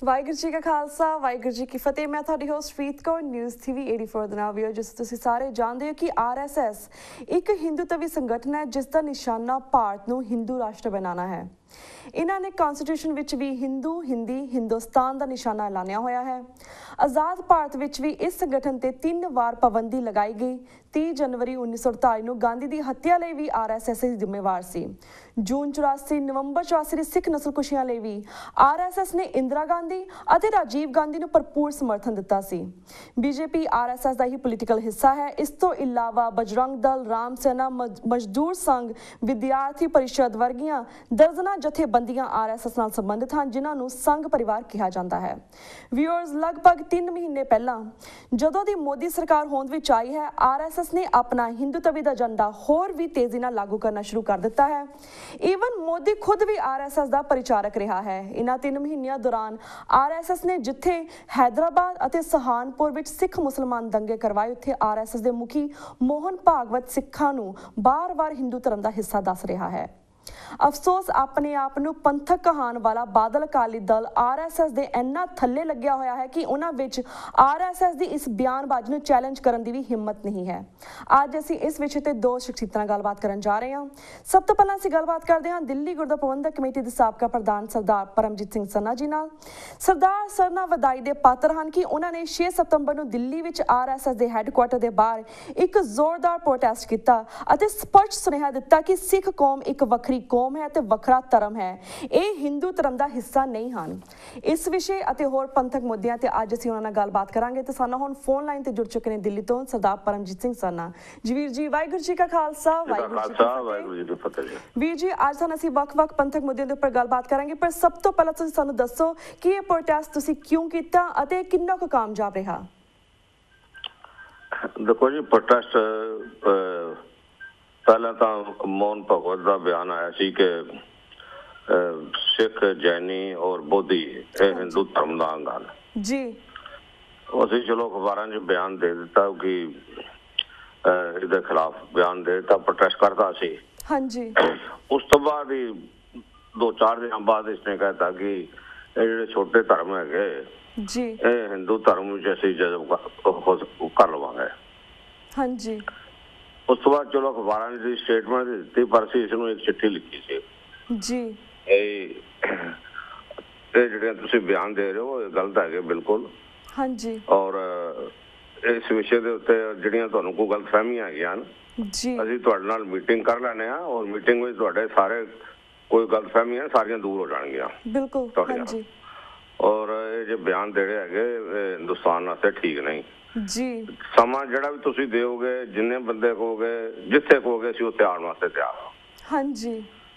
ਵਾਹਿਗੁਰੂ ਜੀ ਕਾ ਖਾਲਸਾ ਵਾਹਿਗੁਰੂ ਜੀ ਕੀ ਫਤਿਹ। ਮੈਂ ਤੁਹਾਡੀ ਹੋਸਟ ਪ੍ਰੀਤ ਕੌਰ ਨਿਊਜ਼ TV 84 ਦੇ ਨਾਲ ਵੀਡੀਓ ਜਿਸ ਤੁਸੀਂ ਸਾਰੇ ਜਾਣਦੇ ਹੋ ਕਿ RSS ਇੱਕ ਹਿੰਦੂਤਵੀ ਸੰਗਠਨ ਹੈ ਜਿਸ ਦਾ ਨਿਸ਼ਾਨਾ ਭਾਰਤ ਨੂੰ ਹਿੰਦੂ ਰਾਸ਼ਟਰ ਬਣਾਉਣਾ ਹੈ। ਇਹਨਾਂ ਨੇ ਕਨਸਟੀਟਿਊਸ਼ਨ ਵਿੱਚ ਵੀ ਹਿੰਦੂ ਹਿੰਦੀ ਹਿੰਦੁਸਤਾਨ ਦਾ ਨਿਸ਼ਾਨਾ ਐਲਾਨਿਆ ਹੋਇਆ ਹੈ। ਆਜ਼ਾਦ ਭਾਰਤ ਵਿੱਚ ਵੀ ਇਸ ਸੰਗਠਨ ਤੇ 3 ਵਾਰ ਪਾਬੰਦੀ ਲਗਾਈ ਗਈ। 30 ਜਨਵਰੀ 1948 ਨੂੰ ਗਾਂਧੀ ਦੀ ਹੱਤਿਆ ਲਈ ਵੀ RSS ਹੀ ਜ਼ਿੰਮੇਵਾਰ ਸੀ। ਜੂਨ 84 ਨਵੰਬਰ 84 ਦੀ ਸਿੱਖ ਨਸਲਕੁਸ਼ੀਆਂ ਲਈ ਵੀ RSS ਨੇ ਇੰਦਰਾ ਗਾਂਧੀ ਅਤੇ ਰਾਜੀਵ ਗਾਂਧੀ ਨੂੰ ਭਰਪੂਰ ਸਮਰਥਨ ਦਿੱਤਾ ਸੀ। BJP RSS ਦਾ ਹੀ ਪੋਲੀਟੀਕਲ ਹਿੱਸਾ ਹੈ। ਇਸ ਤੋਂ ਇਲਾਵਾ ਬਜਰੰਗ ਦਲ, ਰਾਮ ਸੈਨਾ, ਮਜ਼ਦੂਰ ਸੰਘ, ਵਿਦਿਆਰਥੀ ਪਰਿਸ਼ਦ ਵਰਗੀਆਂ ਦਰਜਨਾਂ ਜਥੇਬੰਦੀਆਂ RSS ਨਾਲ ਸੰਬੰਧਿਤ ਹਨ ਜਿਨ੍ਹਾਂ ਨੂੰ ਸੰਘ ਪਰਿਵਾਰ ਕਿਹਾ ਜਾਂਦਾ ਹੈ। ਵਿਊਅਰਸ, ਲਗਭਗ 3 ਮਹੀਨੇ ਪਹਿਲਾਂ ਜਦੋਂ ਦੀ ਮੋਦੀ ਸਰਕਾਰ ਹੋਂਦ ਵਿੱਚ ਆਈ ਹੈ, RSS ਨੇ ਆਪਣਾ ਹਿੰਦੂਤਵੀ ਦਾ ਏਜੰਡਾ ਹੋਰ ਵੀ ਤੇਜ਼ੀ ਨਾਲ ਲਾਗੂ ਕਰਨਾ ਸ਼ੁਰੂ ਕਰ ਦਿੱਤਾ ਹੈ। ਈਵਨ ਮੋਦੀ ਖੁਦ ਵੀ RSS ਦਾ ਪ੍ਰਚਾਰਕ ਰਿਹਾ ਹੈ। ਇਹਨਾਂ 3 ਮਹੀਨਿਆਂ ਦੌਰਾਨ RSS ਨੇ ਜਿੱਥੇ ਹੈਦਰਾਬਾਦ ਅਤੇ ਸਹਾਰਨਪੁਰ ਵਿੱਚ ਸਿੱਖ ਮੁਸਲਮਾਨ ਦੰਗੇ ਕਰਵਾਏ, ਉੱਥੇ RSS ਦੇ ਮੁਖੀ ਮੋਹਨ ਭਾਗਵਤ ਸਿੱਖਾਂ ਨੂੰ ਬਾਰ-ਬਾਰ ਹਿੰਦੂ ਧਰਮ ਦਾ ਹਿੱਸਾ ਦੱਸ ਰਿਹਾ ਹੈ। ਅਫਸੋਸ, ਆਪਣੇ ਆਪ ਨੂੰ ਪੰਥਕ ਕਹਾਣ ਵਾਲਾ ਬਾਦਲ ਅਕਾਲੀ ਦਲ RSS ਦੇ ਇੰਨਾ ਥੱਲੇ ਲੱਗਿਆ ਹੋਇਆ ਹੈ ਕਿ ਉਹਨਾਂ ਵਿੱਚ RSS ਦੀ ਇਸ ਬਿਆਨਬਾਜ਼ੀ ਨੂੰ ਚੈਲੰਜ ਕਰਨ ਦੀ ਵੀ ਹਿੰਮਤ ਨਹੀਂ ਹੈ। ਅੱਜ ਅਸੀਂ ਇਸ ਵਿਸ਼ੇ ਤੇ 2 ਸ਼ਖਸੀਅਤਾਂ ਨਾਲ ਗੱਲਬਾਤ ਕਰਨ ਜਾ ਰਹੇ ਹਾਂ। ਸਭ ਤੋਂ ਪਹਿਲਾਂ ਅਸੀਂ ਗੱਲਬਾਤ ਕਰਦੇ ਹਾਂ ਦਿੱਲੀ ਗੁਰਦੁਆਰਾ ਪ੍ਰਬੰਧਕ ਕਮੇਟੀ ਦੇ ਸਾਬਕਾ ਪ੍ਰਧਾਨ ਸਰਦਾਰ ਪਰਮਜੀਤ ਸਿੰਘ ਸਰਨਾ ਜੀ ਨਾਲ। ਸਰਦਾਰ ਸਰਨਾ ਵਧਾਈ ਦੇ ਪਾਤਰ ਹਨ ਕਿ ਉਹਨਾਂ ਨੇ 6 ਸਤੰਬਰ ਨੂੰ ਦਿੱਲੀ ਵਿੱਚ RSS ਦੇ ਹੈੱਡਕੁਆਰਟਰ ਦੇ ਬਾਹਰ ਇੱਕ ਜ਼ੋਰਦਾਰ ਪ੍ਰੋਟੈਸਟ ਕੀਤਾ ਅਤੇ ਸਪਸ਼ਟ ਸੁਨੇਹਾ ਦਿੱਤਾ ਕਿ ਸਿੱਖ ਕੌਮ ਇੱਕ ਵੱਖਰੀ ਕੌਮ ਹੈ ਤੇ ਵੱਖਰਾ ਧਰਮ ਹੈ, ਇਹ ਹਿੰਦੂ ਧਰਮ ਦਾ ਹਿੱਸਾ ਨਹੀਂ ਹਨ। ਇਸ ਵਿਸ਼ੇ ਅਤੇ ਹੋਰ ਪੰਥਕ ਮੁੱਦਿਆਂ ਤੇ ਅੱਜ ਅਸੀਂ ਉਹਨਾਂ ਨਾਲ ਗੱਲਬਾਤ ਕਰਾਂਗੇ ਤੇ ਸਾਨੂੰ ਹੁਣ ਫੋਨ ਲਾਈਨ ਤੇ ਜੁੜ ਚੁੱਕੇ ਨੇ ਦਿੱਲੀ ਤੋਂ ਸਰਦਾਰ ਪਰਮਜੀਤ ਸਿੰਘ ਸਰਨਾ ਜੀ। ਵੀਰ ਜੀ, ਵਾਹਿਗੁਰੂ ਜੀ ਕਾ ਖਾਲਸਾ ਵਾਹਿਗੁਰੂ ਜੀ ਕੀ ਫਤਿਹ। ਵੀਰ ਜੀ, ਅੱਜ ਸਾਨੂੰ ਅਸੀਂ ਵੱਖ-ਵੱਖ ਪੰਥਕ ਮੁੱਦਿਆਂ ਦੇ ਉੱਪਰ ਗੱਲਬਾਤ ਕਰਾਂਗੇ, ਪਰ ਸਭ ਤੋਂ ਪਹਿਲਾਂ ਤੁਸੀਂ ਸਾਨੂੰ ਦੱਸੋ ਕਿ ਇਹ ਪ੍ਰੋਟੈਸਟ ਤੁਸੀਂ ਕਿਉਂ ਕੀਤਾ ਅਤੇ ਕਿੰਨਾ ਕੁ ਕਾਮਯਾਬ ਰਿਹਾ? ਦੇਖੋ ਜੀ, ਪ੍ਰੋਟੈਸਟ ਪਹਿਲਾਂ ਤਾਂ ਮੋਹਨ ਭਗਵਤ ਦਾ ਬਿਆਨ ਆਇਆ ਸੀ ਕਿ ਸਿੱਖ, ਜੈਨੀ ਔਰ ਬੋਧੀ ਇਹ ਹਿੰਦੂ ਧਰਮ ਦਾ ਅੰਗ ਹਨ ਜੀ। ਅਸੀਂ ਚਲੋ ਅਖਬਾਰਾਂ 'ਚ ਬਿਆਨ ਦੇ ਦਿੱਤਾ ਕਿ ਇਹਦੇ ਖਿਲਾਫ ਬਿਆਨ ਦੇ ਦਿੱਤਾ, ਪ੍ਰੋਟੈਸਟ ਕਰਦਾ ਸੀ। ਹਾਂਜੀ। ਉਸ ਤੋਂ ਬਾਅਦ ਹੀ 2-4 ਦਿਨਾਂ ਬਾਅਦ ਇਸਨੇ ਕਹਿਤਾ ਕਿ ਇਹ ਜਿਹੜੇ ਛੋਟੇ ਧਰਮ ਹੈਗੇ ਜੀ, ਇਹ ਹਿੰਦੂ ਧਰਮ ਵਿੱਚ ਅਸੀਂ ਜਜ਼ਬ ਕਰ ਲਵਾਂਗੇ। ਹਾਂਜੀ। ਉਸ ਤੋਂ ਬਾਅਦ ਚਲੋ ਅਖਬਾਰਾਂ ਨੇ ਸਟੇਟਮੈਂਟ ਦਿੱਤੀ, ਪਰ ਅਸੀਂ ਇਸ ਨੂੰ ਇੱਕ ਚਿੱਠੀ ਲਿਖੀ ਸੀ ਜੀ। ਇਹ ਜਿਹੜੀਆਂ ਤੁਸੀਂ ਬਿਆਨ ਦੇ ਰਹੇ ਹੋ ਇਹ ਗਲਤ ਹੈਗੇ ਬਿਲਕੁਲ। ਹਾਂਜੀ। ਔਰ ਇਸ ਵਿਸ਼ੇ ਦੇ ਉੱਤੇ ਜਿਹੜੀਆਂ ਤੁਹਾਨੂੰ ਕੋਈ ਗਲਤਫਹਿਮੀਆਂ ਹੈਗੀਆਂ ਜੀ, ਅਸੀਂ ਤੁਹਾਡੇ ਨਾਲ ਮੀਟਿੰਗ ਕਰ ਲੈਂਦੇ ਹਾਂ ਔਰ ਮੀਟਿੰਗ ਵਿੱਚ ਤੁਹਾਡੇ ਸਾਰੇ ਕੋਈ ਗਲਤਫਹਿਮੀਆਂ ਸਾਰੀਆਂ ਦੂਰ ਹੋ ਜਾਣਗੀਆਂ ਬਿਲਕੁਲ। ਹਾਂਜੀ। ਔਰ ਇਹ ਜੇ ਬਿਆਨ ਦੇ ਰਹੇ ਹੈਗੇ ਹਿੰਦੁਸਤਾਨ ਵਾਸਤੇ ਠੀਕ ਨਹੀਂ ਜੀ। ਸਮਾਂ ਜਿਹੜਾ ਵੀ ਤੁਸੀਂ ਦਿਓਗੇ, ਜਿੰਨੇ ਬੰਦੇ ਕਹੋਗੇ, ਜਿੱਥੇ ਕਹੋਗੇ, ਅਸੀਂ ਉੱਥੇ ਆਉਣ ਵਾਸਤੇ ਤਿਆਰ ਹਾਂ। ਹਾਂਜੀ।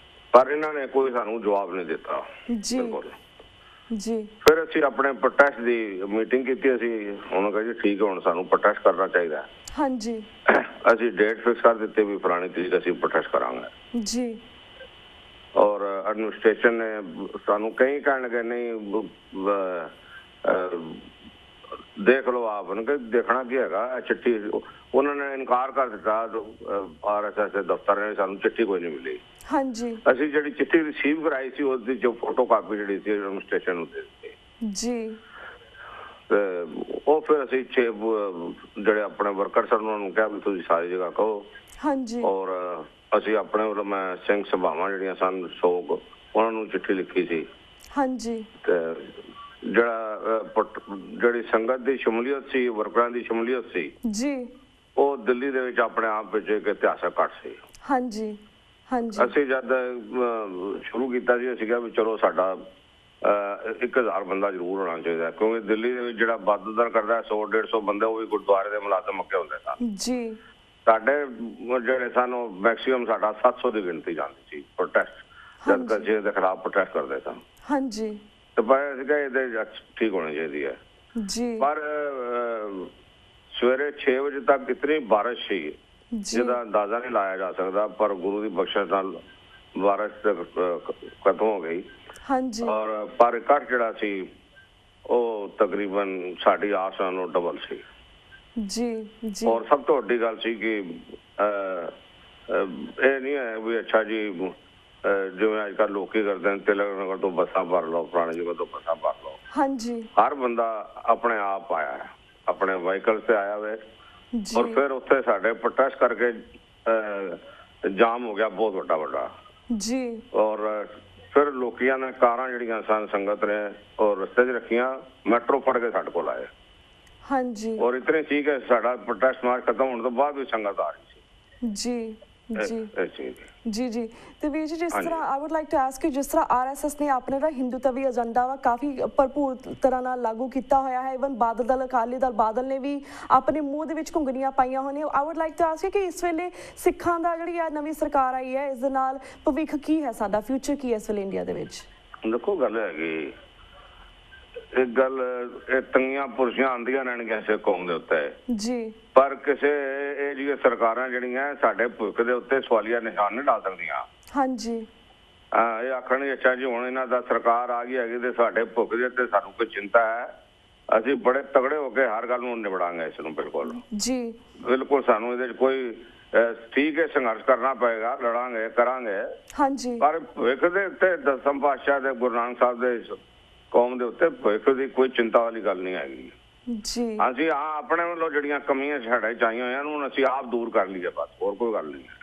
ਪਰ ਇਹਨਾਂ ਨੇ ਕੋਈ ਸਾਨੂੰ ਜਵਾਬ ਨਹੀਂ ਦਿੱਤਾ ਜੀ। ਬਿਲਕੁਲ ਜੀ। ਫਿਰ ਅਸੀਂ ਆਪਣੇ ਪ੍ਰੋਟੈਸਟ ਦੀ ਮੀਟਿੰਗ ਕੀਤੀ। ਅਸੀਂ ਉਹਨਾਂ ਕਿਹਾ ਜੀ ਠੀਕ ਹੈ, ਹੁਣ ਸਾਨੂੰ ਪ੍ਰੋਟੈਸਟ ਕਰਨਾ ਚਾਹੀਦਾ। ਹਾਂਜੀ। ਅਸੀਂ ਡੇਟ ਫਿਕਸ ਕਰ ਦਿੱਤੀ ਵੀ ਫਲਾਣੀ ਤਰੀਕ ਅਸੀਂ ਪ੍ਰੋਟੈਸਟ ਕਰਾਂਗੇ ਜੀ। ਔਰ ਐਡਮਿਨਿਸਟ੍ਰੇਸ਼ਨ ਨੇ ਸਾਨੂੰ ਕਈ ਕਹਿਣ ਲੱਗੇ ਨਹੀਂ ਦੇਖ ਲਓ ਆਪ ਨੂੰ, ਕਿ ਦੇਖਣਾ ਕੀ ਹੈਗਾ। ਚਿੱਠੀ ਉਹਨਾਂ ਨੇ ਇਨਕਾਰ ਕਰ ਦਿੱਤਾ। RSS ਦੇ ਦਫ਼ਤਰ ਨੇ ਸਾਨੂੰ ਚਿੱਠੀ ਕੋਈ ਨਹੀਂ ਮਿਲੀ। ਹਾਂਜੀ। ਅਸੀਂ ਜਿਹੜੀ ਚਿੱਠੀ ਰਿਸੀਵ ਕਰਾਈ ਸੀ ਉਸ ਦੀ ਜੋ ਫੋਟੋ ਕਾਪੀ ਜਿਹੜੀ ਸੀ ਐਡਮਿਨਿਸਟ੍ਰੇਸ਼ਨ ਨੂੰ ਦੇ ਦਿੱਤੀ ਜੀ। ਤੇ ਉਹ ਫਿਰ ਅਸੀਂ ਜਿਹੜੇ ਆਪਣੇ ਵਰਕਰ ਸਨ ਉਹਨਾਂ ਨੂੰ ਕਿਹਾ ਵੀ ਤੁਸੀਂ ਸਾਰੀ ਜਗ੍ਹਾ ਕਹੋ। ਹਾਂਜੀ। ਔਰ ਅਸੀਂ ਆਪਣੇ ਵੱਲੋਂ ਮੈਂ ਸਿੰਘ ਸਭਾਵਾਂ ਜਿਹੜੀਆਂ ਸਨ ਸ਼ੌਕ ਉਹਨਾਂ ਨੂੰ ਚਿੱਠੀ ਲਿਖੀ ਸੀ। ਹਾਂਜੀ। ਤੇ ਜਿਹੜੀ ਸੰਗਤ ਦੀ ਸ਼ਮੂਲੀਅਤ ਸੀ, ਵਰਕਰਾਂ ਦੀ ਸ਼ਮੂਲੀਅਤ ਸੀ ਜੀ, ਉਹ ਦਿੱਲੀ ਦੇ ਵਿੱਚ ਆਪਣੇ ਆਪ ਵਿੱਚ ਇੱਕ ਇਤਿਹਾਸਕ ਘਟ ਸੀ। ਹਾਂਜੀ। ਹਾਂਜੀ। ਅਸੀਂ ਜਦ ਸ਼ੁਰੂ ਕੀਤਾ ਸੀ ਅਸੀਂ ਕਿਹਾ ਵੀ ਚਲੋ ਸਾਡਾ 1000 ਬੰਦਾ ਜ਼ਰੂਰ ਹੋਣਾ ਚਾਹੀਦਾ, ਕਿਉਂਕਿ ਦਿੱਲੀ ਦੇ ਵਿੱਚ ਜਿਹੜਾ ਵੱਧ ਕਰਦਾ 100-150 ਬੰਦੇ ਉਹ ਵੀ ਗੁਰਦੁਆਰੇ ਦੇ ਮੁਲਾਜ਼ਮ ਮੱਕੇ ਹੁੰਦੇ ਸਨ ਜੀ। ਸਾਡੇ ਜਿਹੜੇ ਸਨ ਉਹ ਮੈਕਸੀਮਮ ਸਾਡਾ 700 ਦੀ ਗਿਣਤੀ ਜਾਂਦੀ ਸੀ ਪ੍ਰੋਟੈਸਟ ਜਦ ਕਚੇ ਦੇ ਖਿਲਾਫ ਪ੍ਰੋਟੈਸਟ ਕਰਦੇ ਸਨ। ਹਾਂਜੀ। ਤੇ ਪਰ ਸੀਗਾ ਇਹਦੇ ਠੀਕ ਹੋਣੀ ਚਾਹੀਦੀ ਹੈ ਜੀ। ਪਰ ਸਵੇਰੇ 6 ਵਜੇ ਤੱਕ ਇਤਨੀ ਬਾਰਿਸ਼ ਸੀ ਜਿਹਦਾ ਅੰਦਾਜ਼ਾ ਨਹੀਂ ਲਾਇਆ ਜਾ ਸਕਦਾ, ਪਰ ਗੁਰੂ ਦੀ ਬਖਸ਼ਿਸ਼ ਨਾਲ ਬਾਰਿਸ਼ ਖਤਮ ਹੋ ਗਈ। ਹਾਂਜੀ। ਔਰ ਪਰ ਇਕੱਠ ਜਿਹੜਾ ਸੀ ਉਹ ਤਕਰੀਬਨ ਸਾਡੀ ਆਸ ਨਾਲੋਂ ਡਬਲ ਸੀ ਜੀ। ਔਰ ਸਭ ਤੋਂ ਵੱਡੀ ਗੱਲ ਸੀ ਕਿ ਇਹ ਨਹੀਂ ਹੈ ਵੀ ਅੱਛਾ ਜੀ ਜਿਵੇਂ ਅੱਜ ਕੱਲ੍ਹ ਲੋਕੀ ਕਰਦੇ ਨੇ, ਤਿਲਕ ਨਗਰ ਤੋਂ ਬੱਸਾਂ ਭਰ ਲਓ, ਪੁਰਾਣੀ ਜਗ੍ਹਾ ਤੋਂ ਬੱਸਾਂ ਭਰ ਲਓ। ਹਾਂਜੀ, ਹਰ ਬੰਦਾ ਆਪਣੇ ਆਪ ਆਇਆ ਹੈ, ਆਪਣੇ ਵਹੀਕਲ ਤੇ ਆਇਆ ਵੇ, ਔਰ ਫਿਰ ਉੱਥੇ ਸਾਡੇ ਪ੍ਰੋਟੈਸਟ ਕਰਕੇ ਜਾਮ ਹੋ ਗਿਆ ਬਹੁਤ ਵੱਡਾ ਜੀ। ਔਰ ਫਿਰ ਲੋਕੀਆਂ ਨੇ ਕਾਰਾਂ ਜਿਹੜੀਆਂ ਸਨ ਸੰਗਤ ਨੇ ਉਹ ਰਸਤੇ 'ਚ ਰੱਖੀਆਂ, ਮੈਟਰੋ ਫੜ ਕੇ ਸਾਡੇ ਕੋਲ ਆਏ। ਹਾਂਜੀ, ਔਰ ਇਤਨੇ ਸੀ ਕਿ ਸਾਡਾ ਪ੍ਰੋਟੈਸਟ ਮਾਰਚ ਖਤਮ ਹੋਣ ਤੋਂ ਬਾਅਦ ਵੀ ਸੰਗਤ ਆ ਰਹੀ ਸੀ ਜੀ ਜੀ ਜੀ। ਤੇ ਵੀਰ ਜੀ, ਜਿਸ ਤਰ੍ਹਾਂ I would like to ask you, ਜਿਸ ਤਰ੍ਹਾਂ ਆਰਐਸਐਸ ਨੇ ਆਪਣੇ ਜਿਹੜਾ ਹਿੰਦੂਤਵੀ ਏਜੰਡਾ ਵਾ ਕਾਫੀ ਭਰਪੂਰ ਤਰ੍ਹਾਂ ਨਾਲ ਲਾਗੂ ਕੀਤਾ ਹੋਇਆ ਹੈ, ਇਵਨ ਬਾਦਲ ਦਲ, ਅਕਾਲੀ ਦਲ ਬਾਦਲ ਨੇ ਵੀ ਆਪਣੇ ਮੂੰਹ ਦੇ ਵਿੱਚ ਘੁੰਗਣੀਆਂ ਪਾਈਆਂ ਹੋਈਆਂ। I would like to ask ਕਿ ਇਸ ਵੇਲੇ ਸਿੱਖਾਂ ਦਾ ਜਿਹੜੀ ਆ ਨਵੀਂ ਸਰਕਾਰ ਆਈ ਹੈ, ਇਸ ਦੇ ਨਾਲ ਭਵਿੱਖ ਕੀ ਹੈ, ਸਾਡਾ ਫਿਊਚਰ ਕੀ ਹੈ ਇਸ ਵੇਲੇ ਇੰਡੀਆ ਦੇ ਵਿੱਚ? ਦੇਖੋ ਗੱਲ ਹੈਗੀ, ਇੱਕ ਗੱਲ, ਇਹ ਤੰਗੀਆਂ ਪੁਰਸ਼ੀਆਂ ਆਉਂਦੀਆਂ ਰਹਿਣਗੀਆਂ ਸਿੱਖ ਕੌਮ ਦੇ ਉੱਤੇ ਜੀ, ਪਰ ਕਿਸੇ ਇਹ ਜਿਹੜੀਆਂ ਸਰਕਾਰਾਂ ਜਿਹੜੀਆਂ ਸਾਡੇ ਭਵਿੱਖ ਦੇ ਉੱਤੇ ਸਵਾਲੀਆ ਨਿਸ਼ਾਨ ਨਹੀਂ ਡਾ ਸਕਦੀਆਂ। ਹਾਂਜੀ, ਇਹ ਆਖਣਗੇ ਅੱਛਾ ਜੀ ਹੁਣ ਇਹਨਾਂ ਦਾ ਸਰਕਾਰ ਆ ਗਈ ਹੈਗੀ ਤੇ ਸਾਡੇ ਭਵਿੱਖ ਦੇ ਉੱਤੇ ਸਾਨੂੰ ਕੋਈ ਚਿੰਤਾ ਹੈ, ਅਸੀਂ ਬੜੇ ਤਗੜੇ ਹੋ ਕੇ ਹਰ ਗੱਲ ਨੂੰ ਨਿਬੜਾਂਗੇ ਇਸ ਨੂੰ। ਬਿਲਕੁਲ ਜੀ, ਬਿਲਕੁਲ ਸਾਨੂੰ ਇਹਦੇ 'ਚ ਕੋਈ ਠੀਕ ਹੈ, ਸੰਘਰਸ਼ ਕਰਨਾ ਪਏਗਾ, ਲੜਾਂਗੇ, ਕਰਾਂਗੇ। ਹਾਂਜੀ, ਪਰ ਭਵਿੱਖ ਦੇ ਉੱਤੇ ਦਸਮ ਪਾਤਸ਼ਾਹ ਦੇ ਗੁਰੂ ਨਾਨਕ ਸਾਹਿਬ ਦੇ ਕੌਮ ਦੇ ਉੱਤੇ ਭਵਿੱਖ ਦੀ ਕੋਈ ਚਿੰਤਾ ਵਾਲੀ ਗੱਲ ਨਹੀਂ ਹੈਗੀ ਜੀ। ਅਸੀਂ ਆਪਣੇ ਵੱਲੋਂ ਜਿਹੜੀਆਂ ਕਮੀਆਂ ਸਾਡੇ 'ਚ ਆਈਆਂ ਹੋਈਆਂ ਨੂੰ ਅਸੀਂ ਆਪ ਦੂਰ ਕਰ ਲਈਏ, ਬਸ, ਹੋਰ ਕੋਈ ਗੱਲ ਨਹੀਂ ਹੈ।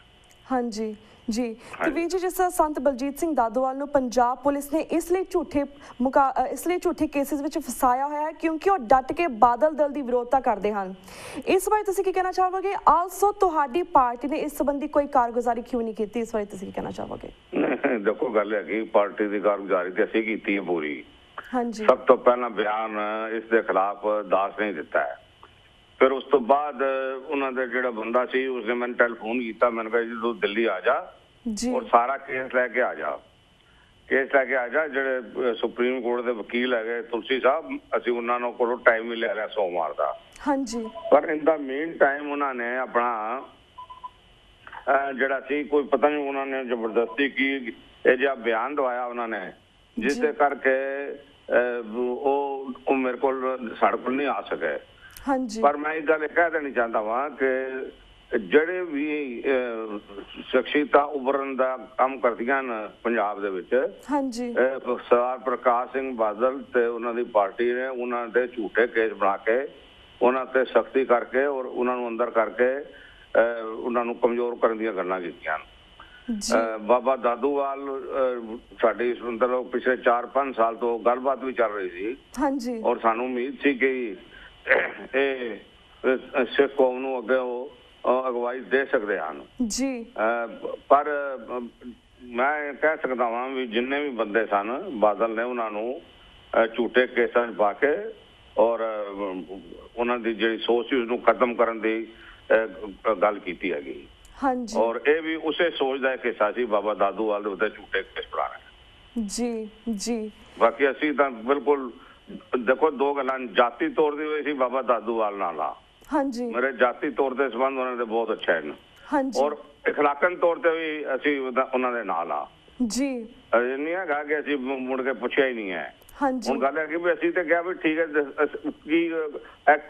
ਹਾਂਜੀ ਜੀ। ਤੇ ਵੀਰ ਜੀ, ਜਿਸ ਤਰ੍ਹਾਂ ਸੰਤ ਬਲਜੀਤ ਸਿੰਘ ਦਾਦੋਵਾਲ ਨੂੰ ਪੰਜਾਬ ਪੁਲਿਸ ਨੇ ਇਸ ਲਈ ਝੂਠੇ ਕੇਸਿਸ ਵਿੱਚ ਫਸਾਇਆ ਹੋਇਆ ਹੈ ਕਿਉਂਕਿ ਉਹ ਡਟ ਕੇ ਬਾਦਲ ਦਲ ਦੀ ਵਿਰੋਧਤਾ ਕਰਦੇ ਹਨ। ਇਸ ਬਾਰੇ ਤੁਸੀਂ ਕੀ ਕਹਿਣਾ ਚਾਹੋਗੇ? ਆਲਸੋ ਤੁਹਾਡੀ ਪਾਰਟੀ ਨੇ ਇਸ ਸੰਬੰਧੀ ਕੋਈ ਕਾਰਗੁਜ਼ਾਰੀ ਕਿਉਂ ਨਹੀਂ ਕੀਤੀ, ਇਸ ਬਾਰੇ ਤੁਸੀਂ ਕੀ ਕਹਿਣਾ ਚਾਹੋਗੇ? ਦੇਖੋ ਗੱਲ ਹੈਗੀ, ਪਾਰਟੀ ਦੀ ਕਾਰਗੁਜ਼ਾਰੀ ਤੇ ਅਸੀਂ ਕੀਤੀ ਹੈ ਪੂਰੀ। ਹਾਂਜੀ, ਸਭ ਤੋਂ ਪਹਿਲਾਂ ਬਿਆਨ ਇਸ ਦੇ ਖਿਲਾਫ ਦਾਸ ਨੇ ਦਿੱਤਾ ਹੈ, ਫਿਰ ਉਸ ਤੋਂ ਬਾਅਦ ਉਹਨਾਂ ਦਾ ਜਿਹੜਾ ਬੰਦਾ ਸੀ ਉਸਨੇ ਮੈਨੂੰ ਟੈਲੀਫੋਨ ਕੀਤਾ, ਮੈਨੂੰ ਕਿਹਾ ਜੀ ਤੂੰ ਦਿੱਲੀ ਆ ਜਾ ਔਰ ਸਾਰਾ ਕੇਸ ਲੈ ਕੇ ਆ ਜਾ, ਜਿਹੜੇ ਸੁਪਰੀਮ ਕੋਰਟ ਦੇ ਵਕੀਲ ਹੈਗੇ ਤੁਲਸੀ ਸਾਹਿਬ, ਅਸੀਂ ਉਹਨਾਂ ਨੂੰ ਕੋਲੋਂ ਟਾਈਮ ਵੀ ਲੈ ਲਿਆ ਸੋਮਵਾਰ ਦਾ। ਹਾਂਜੀ, ਪਰ ਇਨ ਦਾ ਮੇਨ ਟਾਈਮ ਉਹਨਾਂ ਨੇ ਆਪਣਾ ਜਿਹੜਾ ਸੀ ਕੋਈ ਪਤਾ ਨਹੀਂ ਉਹਨਾਂ ਨੇ ਜ਼ਬਰਦਸਤੀ ਕੀ ਇਹ ਜਿਹਾ ਬਿਆਨ ਦਵਾਇਆ ਉਹਨਾਂ ਨੇ, ਜਿਸ ਦੇ ਕਰਕੇ ਉਹ ਮੇਰੇ ਕੋਲ ਸਾਡੇ ਕੋਲ ਨਹੀਂ ਆ ਸਕੇ। ਹਾਂਜੀ, ਪਰ ਮੈਂ ਇੱਕ ਗੱਲ ਕਹਿ ਦੇਣੀ ਚਾਹੁੰਦਾ ਵਾਂ ਕਿ ਜਿਹੜੇ ਵੀ ਸ਼ਖਸੀਅਤਾਂ ਉਭਰਨ ਦਾ ਕੰਮ ਕਰਦੀਆਂ ਨੇ ਪੰਜਾਬ ਦੇ ਵਿੱਚ, ਹਾਂਜੀ, ਸਰਦਾਰ ਪ੍ਰਕਾਸ਼ ਸਿੰਘ ਬਾਦਲ ਤੇ ਉਹਨਾਂ ਦੀ ਪਾਰਟੀ ਨੇ ਉਹਨਾਂ ਦੇ ਝੂਠੇ ਕੇਸ ਬਣਾ ਕੇ ਉਹਨਾਂ ਤੇ ਸਖਤੀ ਕਰਕੇ ਔਰ ਉਹਨਾਂ ਨੂੰ ਅੰਦਰ ਕਰਕੇ ਉਹਨਾਂ ਨੂੰ ਕਮਜ਼ੋਰ ਕਰਨ ਦੀਆਂ ਗੱਲਾਂ ਕੀਤੀਆਂ। ਬਾਬਾ ਦਾਦੂਵਾਲ ਸਾਡੀ ਮਤਲਬ ਪਿਛਲੇ 4-5 ਸਾਲ ਤੋਂ ਗੱਲਬਾਤ ਵੀ ਚੱਲ ਰਹੀ ਸੀ। ਹਾਂਜੀ, ਔਰ ਸਾਨੂੰ ਉਮੀਦ ਸੀ ਕਿ ਇਹ ਸਿੱਖ ਕੌਮ ਨੂੰ ਅੱਗੇ ਉਹ ਅਗਵਾਈ ਦੇ ਸਕਦੇ ਹਨ ਜੀ। ਪਰ ਮੈਂ ਕਹਿ ਸਕਦਾ ਹਾਂ ਵੀ ਜਿੰਨੇ ਵੀ ਬੰਦੇ ਸਨ ਬਾਦਲ ਨੇ ਉਹਨਾਂ ਨੂੰ ਝੂਠੇ ਕੇਸਾਂ 'ਚ ਪਾ ਕੇ ਔਰ ਉਹਨਾਂ ਦੀ ਜਿਹੜੀ ਸੋਚ ਸੀ ਉਸਨੂੰ ਖਤਮ ਕਰਨ ਦੀ ਗੱਲ ਕੀਤੀ ਹੈਗੀ। ਹਾਂਜੀ, ਔਰ ਇਹ ਵੀ ਉਸੇ ਸੋਚ ਦਾ ਇੱਕ ਹਿੱਸਾ ਸੀ ਬਾਬਾ ਦਾਦੂਵਾਲ ਦੇ ਉੱਤੇ ਝੂਠੇ ਕੇਸ ਬਣਾਉਣੇ ਜੀ ਜੀ। ਬਾਕੀ ਅਸੀਂ ਤਾਂ ਬਿਲਕੁਲ ਦੇਖੋ ਦੋ ਗੱਲਾਂ, ਜਾਤੀ ਤੌਰ ਤੇ ਹੋਈ ਸੀ ਬਾਬਾ ਦਾਦੂਵਾਲ ਨਾਲ, ਹਾਂਜੀ, ਮੇਰੇ ਜਾਤੀ ਤੌਰ ਤੇ ਸੰਬੰਧ ਉਹਨਾਂ ਦੇ ਬਹੁਤ ਅੱਛੇ ਹਨ। ਹਾਂਜੀ, ਔਰ ਇਖਲਾਕਨ ਤੌਰ ਤੇ ਵੀ ਅਸੀਂ ਉਹਨਾਂ ਦੇ ਨਾਲ ਆ ਜੀ। ਇਹ ਨਹੀਂ ਹੈਗਾ ਕਿ ਅਸੀਂ ਮੁੜ ਕੇ ਪੁੱਛਿਆ ਹੀ ਨਹੀਂ ਹੈ। ਹਾਂਜੀ, ਹੁਣ ਗੱਲ ਹੈ ਕਿ ਵੀ ਅਸੀਂ ਤੇ ਕਿਹਾ ਵੀ ਠੀਕ ਹੈ ਕੀ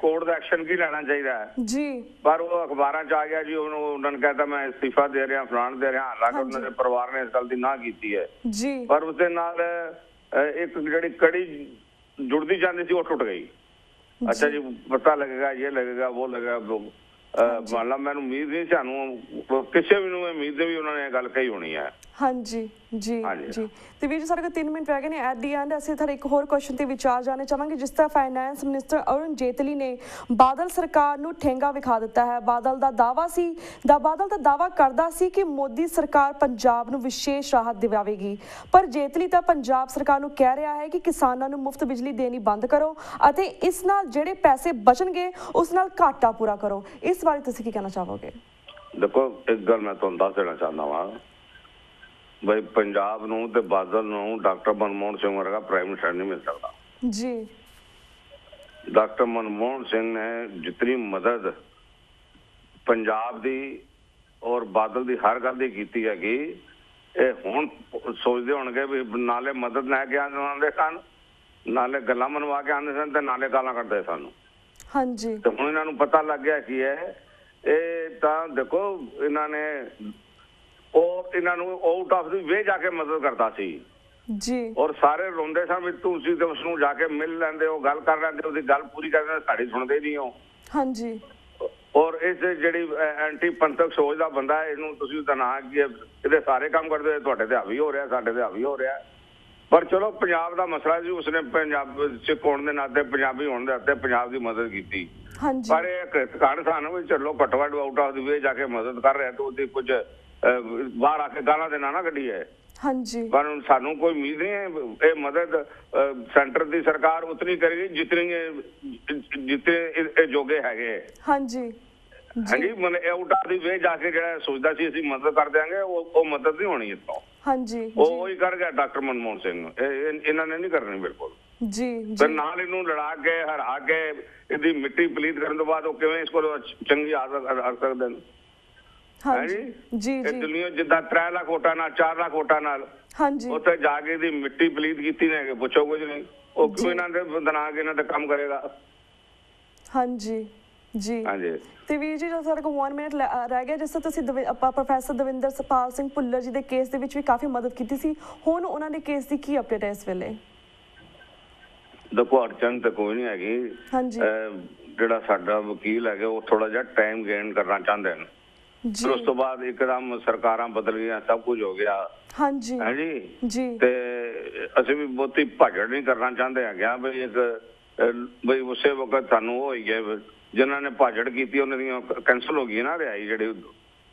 ਕੋਰਟ ਦਾ ਐਕਸ਼ਨ ਕੀ ਲੈਣਾ ਚਾਹੀਦਾ ਹੈ ਜੀ, ਪਰ ਉਹ ਅਖਬਾਰਾਂ 'ਚ ਆ ਗਿਆ ਜੀ, ਉਹਨਾਂ ਨੇ ਕਹਿਤਾ ਮੈਂ ਅਸਤੀਫਾ ਦੇ ਰਿਹਾ, ਫਲਾਣ ਦੇ ਰਿਹਾ। ਹਾਲਾਂਕਿ ਉਹਨਾਂ ਦੇ ਪਰਿਵਾਰ ਨੇ ਇਸ ਗੱਲ ਦੀ ਨਾ ਕੀਤੀ ਹੈ ਜੀ, ਪਰ ਉਸਦੇ ਨਾਲ ਇੱਕ ਜਿਹੜੀ ਕੜੀ ਜੁੜਦੀ ਜਾਂਦੀ ਸੀ ਉਹ ਟੁੱਟ ਗਈ। ਅੱਛਾ ਜੀ, ਪਤਾ ਲੱਗੇਗਾ, ਇਹ ਲੱਗੇਗਾ, ਉਹ ਲੱਗੇਗਾ। ਮੰਨ ਲਾ ਮੈਨੂੰ ਉਮੀਦ ਨਹੀਂ, ਸਾਨੂੰ ਕਿਸੇ ਵੀ ਨੂੰ ਉਮੀਦ ਵੀ ਉਹਨਾਂ ਨੇ ਇਹ ਗੱਲ ਕਹੀ ਹੋਣੀ ਹੈ। ਹਾਂਜੀ ਜੀ ਜੀ। ਤੇ ਵੀਰ ਜੀ, ਸਾਡੇ ਕੋਲ 3 ਮਿੰਟ ਰਹਿ ਗਏ ਨੇ ਐਟ ਦੀ ਐਂਡ। ਅਸੀਂ ਤੁਹਾਡੇ ਇੱਕ ਹੋਰ ਕੁਐਸਚਨ ਤੇ ਵਿਚਾਰ ਜਾਣਨਾ ਚਾਹਾਂਗੇ। ਜਿਸ ਤਰ੍ਹਾਂ ਫਾਈਨੈਂਸ ਮਿਨਿਸਟਰ ਅਰੁਣ ਜੇਤਲੀ ਨੇ ਬਾਦਲ ਸਰਕਾਰ ਨੂੰ ਠੇਂਗਾ ਵਿਖਾ ਦਿੱਤਾ ਹੈ। ਬਾਦਲ ਦਾ ਦਾਅਵਾ ਕਰਦਾ ਸੀ ਕਿ ਮੋਦੀ ਸਰਕਾਰ ਪੰਜਾਬ ਨੂੰ ਵਿਸ਼ੇਸ਼ ਰਾਹਤ ਦਿਵਾਵੇਗੀ, ਪਰ ਜੇਤਲੀ ਤਾਂ ਪੰਜਾਬ ਸਰਕਾਰ ਨੂੰ ਕਹਿ ਰਿਹਾ ਹੈ ਕਿ ਕਿਸਾਨਾਂ ਨੂੰ ਮੁਫਤ ਬਿਜਲੀ ਦੇਣੀ ਬੰਦ ਕਰੋ ਅਤੇ ਇਸ ਨਾਲ ਜਿਹੜੇ ਪੈਸੇ ਬਚਣਗੇ ਉਸ ਨਾਲ ਘਾਟਾ ਪੂਰਾ ਕਰੋ। ਇਸ ਬਾਰੇ ਤੁਸੀਂ ਕੀ ਕਹਿਣਾ ਚਾਹੋਗੇ? ਦੇਖੋ, ਇੱਕ ਗੱਲ ਮੈਂ ਤੁਹਾਨੂੰ ਦੱਸ ਦੇਣਾ ਚਾਹੁੰਦਾ ਵਾਂ ਬਈ, ਪੰਜਾਬ ਨੂੰ ਤੇ ਬਾਦਲ ਨੂੰ ਡਾਕਟਰ ਮਨਮੋਹਨ ਸਿੰਘ ਵਰਗਾ ਪ੍ਰਾਈਮ ਮਿਨਿਸਟਰ ਨਹੀਂ ਮਿਲ ਸਕਦਾ ਜੀ। ਡਾਕਟਰ ਮਨਮੋਹਨ ਸਿੰਘ ਨੇ ਜਿਤਨੀ ਮਦਦ ਪੰਜਾਬ ਦੀ ਔਰ ਬਾਦਲ ਦੀ ਹਰ ਗੱਲ ਦੀ ਕੀਤੀ ਹੈਗੀ, ਇਹ ਹੁਣ ਸੋਚਦੇ ਹੋਣਗੇ ਵੀ ਨਾਲੇ ਮਦਦ ਲੈ ਕੇ ਆਉਂਦੇ ਸਨ, ਨਾਲੇ ਗੱਲਾਂ ਮਨਵਾ ਕੇ ਆਉਂਦੇ ਸਨ ਤੇ ਨਾਲੇ ਗਾਲਾਂ ਕੱਢਦੇ ਸਨ। ਹਾਂਜੀ, ਤੇ ਹੁਣ ਇਹਨਾਂ ਨੂੰ ਪਤਾ ਲੱਗ ਗਿਆ ਕੀ ਹੈ। ਇਹ ਤਾਂ ਦੇਖੋ, ਇਹਨਾਂ ਨੇ ਉਹ ਇਹਨਾਂ ਨੂੰ ਆਊਟ ਆਫ ਦੀ ਵੇ ਜਾ ਕੇ ਮਦਦ ਕਰਦਾ ਸੀ ਜੀ। ਔਰ ਸਾਰੇ ਰੋਂਦੇ ਸਨ ਵੀ ਤੁਸੀਂ ਤੇ ਉਸ ਨੂੰ ਜਾ ਕੇ ਮਿਲ ਲੈਂਦੇ ਹੋ, ਗੱਲ ਕਰ ਲੈਂਦੇ ਹੋ, ਉਹਦੀ ਗੱਲ ਪੂਰੀ ਕਰ ਲੈਂਦੇ, ਸਾਡੀ ਸੁਣਦੇ ਨਹੀਂ ਹੋ। ਹਾਂਜੀ। ਔਰ ਇਸ ਜਿਹੜੀ ਐਂਟੀ ਪੰਥਕ ਸੋਚ ਦਾ ਬੰਦਾ, ਇਹਨੂੰ ਤੁਸੀਂ ਤਾਂ ਨਾ ਕਿ ਇਹਦੇ ਸਾਰੇ ਕੰਮ ਕਰਦੇ ਹੋ, ਤੁਹਾਡੇ ਤੇ ਹਾਵੀ ਹੋ ਰਿਹਾ, ਸਾਡੇ ਤੇ ਹਾਵੀ ਹੋ ਰਿਹਾ। ਪਰ ਚਲੋ ਪੰਜਾਬ ਦਾ ਮਸਲਾ ਜੀ, ਉਸਨੇ ਪੰਜਾਬ ਸਿੱਖ ਹੋਣ ਦੇ ਨਾਤੇ, ਪੰਜਾਬੀ ਹੋਣ ਦੇ ਨਾਤੇ ਪੰਜਾਬ ਦੀ ਮਦਦ ਕੀਤੀ। ਪਰ ਇਹ ਕਾਰਨ ਸਾਨੂੰ ਵੀ ਚਲੋ ਘੱਟੋ ਘੱਟ ਆਊਟ ਆਫ ਦੀ ਵੇ ਜਾ ਕੇ ਮਦਦ ਕਰ ਰਿਹਾ, ਤੇ ਉਹਦੀ ਕੁਝ ਬਾਹਰ ਆ ਕੇ ਗਾਲਾਂ ਦੇ ਨਾ ਕੱਢੀ ਹੈ। ਹਾਂਜੀ। ਪਰ ਸਾਨੂੰ ਕੋਈ ਉਮੀਦ ਨਹੀਂ ਹੈ ਇਹ ਮਦਦ ਸੈਂਟਰ ਦੀ ਸਰਕਾਰ ਉਤਨੀ ਕਰੇਗੀ ਜਿਤਨੇ ਇਹ ਜੋਗੇ ਹੈਗੇ। ਹਾਂਜੀ ਹਾਂਜੀ, ਮਤਲਬ ਆਊਟ ਆਫ ਦੀ ਵੇ ਜਾ ਕੇ ਜਿਹੜਾ ਸੋਚਦਾ ਸੀ ਅਸੀਂ ਮਦਦ ਕਰ ਦਿਆਂਗੇ, ਉਹ ਮਦਦ ਨਹੀਂ ਹੋਣੀ ਇੱਥੋਂ। ਹਾਂਜੀ, ਉਹ ਹੀ ਕਰ ਗਿਆ ਡਾਕਟਰ ਮਨਮੋਹਨ ਸਿੰਘ, ਇਹਨਾਂ ਨੇ ਨਹੀਂ ਕਰਨੀ ਬਿਲਕੁਲ ਜੀ। ਫਿਰ ਨਾਲ ਇਹਨੂੰ ਲੜਾ ਕੇ ਹਰਾ ਕੇ ਇਹਦੀ ਮਿੱਟੀ ਪਲੀਤ ਕਰਨ ਤੋਂ ਬਾਅਦ ਉਹ ਕਿਵੇਂ ਇਸ ਕੋਲ ਚੰਗੀ ਆਦਤ ਰੱਖ ਸਕਦੇ ਨੇ। ਹਾਂਜੀ ਜੀ। ਦੁਨੀਆ ਜਿੱਦਾਂ 3 ਲੱਖ ਵੋਟਾਂ ਨਾਲ 4 ਲੱਖ ਵੋਟਾਂ ਨਾਲ ਉੱਥੇ ਜਾ ਕੇ ਇਹਦੀ ਮਿੱਟੀ ਪਲੀਤ ਕੀਤੀ ਨੇ, ਪੁੱਛੋ ਕੁਝ ਨਹੀਂ, ਉਹ ਕਿਉਂ ਇਹਨਾਂ ਦੇ ਬਣਾ ਕੇ ਇਹਨਾਂ ਦਾ ਕੰਮ ਕਰੇਗਾ। ਹਾਂਜੀ ਜੀ। ਹਾਂਜੀ ਤੇ ਵੀਰ ਜੀ, ਜੋ ਸਾਡੇ ਕੋਲ 1 ਮਿੰਟ ਰਹਿ ਗਿਆ, ਜਿਸ ਤਰ੍ਹਾਂ ਤੁਸੀਂ ਪ੍ਰੋਫੈਸਰ ਦਵਿੰਦਰਪਾਲ ਸਿੰਘ ਭੁੱਲਰ ਜੀ ਦੇ ਕੇਸ ਦੇ ਵਿੱਚ ਵੀ ਕਾਫੀ ਮਦਦ ਕੀਤੀ ਸੀ, ਹੁਣ ਉਹਨਾਂ ਦੇ ਕੇਸ ਦੀ ਕੀ ਅਪਡੇਟ ਹੈ ਇਸ ਵੇਲੇ? ਦੇਖੋ ਅੜਚਨ ਤਾਂ ਕੋਈ ਨਹੀਂ ਹੈਗੀ। ਹਾਂਜੀ, ਜਿਹੜਾ ਸਾਡਾ ਵਕੀਲ ਹੈਗਾ ਉਹ ਥੋੜਾ ਜਿਹਾ ਟਾਈਮ ਗੇਨ ਕਰਨਾ ਚਾਹੁੰਦੇ ਨੇ। ਫਿਰ ਉਸ ਤੋਂ ਬਾਅਦ ਇੱਕਦਮ ਸਰਕਾਰਾਂ ਬਦਲ ਗਈਆਂ, ਸਭ ਕੁਝ ਹੋ ਗਿਆ। ਹਾਂਜੀ ਜੀ। ਤੇ ਅਸੀਂ ਵੀ ਬਹੁਤੀ ਭਾਜੜ ਨਹੀਂ ਕਰਨਾ ਚਾਹੁੰਦੇ ਹੈਗੇ ਬਈ ਉਸੇ ਵਕਤ ਸਾਨੂੰ ਉਹ ਹੋਈ ਗਿਆ ਜਿਨ੍ਹਾਂ ਨੇ ਭਾਜੜ ਕੀਤੀ ਉਹਨਾਂ ਦੀਆਂ ਕੈਂਸਲ ਹੋ ਗਈ ਨਾ ਰਿਹਾਈ, ਜਿਹੜੀ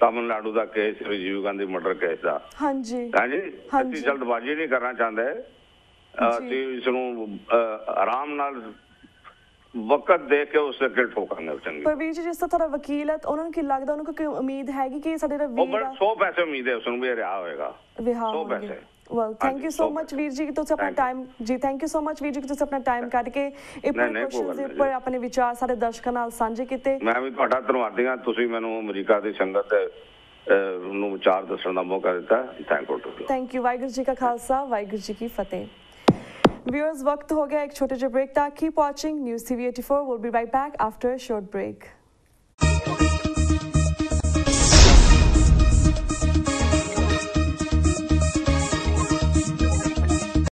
ਤਾਮਿਲਨਾਡੂ ਦਾ case, Rajiv Gandhi murder case ਦਾ। ਹਾਂਜੀ ਹਾਂਜੀ, ਅਸੀਂ ਜਲਦਬਾਜ਼ੀ ਨਹੀਂ ਕਰਨਾ ਚਾਹੁੰਦੇ, ਅਸੀਂ ਇਸ ਨੂੰ ਆਰਾਮ ਨਾਲ ਵਕਤ ਦੇ ਕੇ ਉਸ ਅੱਗੇ ਠੋਕਾਂਗੇ ਚੰਗੀ। ਪਰ ਵੀਰ ਜੀ, ਜਿਸ ਤਰ੍ਹਾਂ ਤੁਹਾਡਾ ਵਕੀਲ ਹੈ, ਉਹਨਾਂ ਨੂੰ ਕੀ ਲੱਗਦਾ, ਉਹਨਾਂ ਨੂੰ ਕੋਈ ਉਮੀਦ ਹੈਗੀ ਕਿ ਸਾਡੇ ਵੀਰ 100 ਪੈਸੇ ਉਮੀਦ ਹੈ ਉਸ ਨੂੰ ਵੀ ਰਿਹਾ ਹੋਏਗਾ, 100 ਪੈਸੇ। Well thank you so much ਵੀਰ ਜੀ, ਤੁਸੀਂ ਆਪਣਾ ਟਾਈਮ ਜੀ, ਥੈਂਕ ਯੂ ਸੋ ਮਚ ਵੀਰ ਜੀ, ਤੁਸੀਂ ਆਪਣਾ ਟਾਈਮ ਕੱਢ ਕੇ ਇਹ ਪੂਰੇ ਕੁਐਸਚਨਸ ਦੇ ਉੱਪਰ ਆਪਣੇ ਵਿਚਾਰ ਸਾਡੇ ਦਰਸ਼ਕਾਂ ਨਾਲ ਸਾਂਝੇ ਕੀਤੇ। ਮੈਂ ਵੀ ਤੁਹਾਡਾ ਧੰਨਵਾਦੀ ਹਾਂ, ਤੁਸੀਂ ਮੈਨੂੰ ਅਮਰੀਕਾ ਦੀ ਸੰਗਤ ਨੂੰ ਵਿਚਾਰ ਦੱਸਣ ਦਾ ਮੌਕਾ ਦਿੱਤਾ। Thank you. ਵਾਹਿਗੁਰੂ ਜੀ ਕਾ ਖਾਲਸਾ, ਵਾਹਿਗੁਰੂ ਜੀ ਕੀ ਫਤਿਹ। Viewers, वक्त हो गया एक छोटे से ब्रेक का। Keep watching News TV 84. We'll be right back after a short break.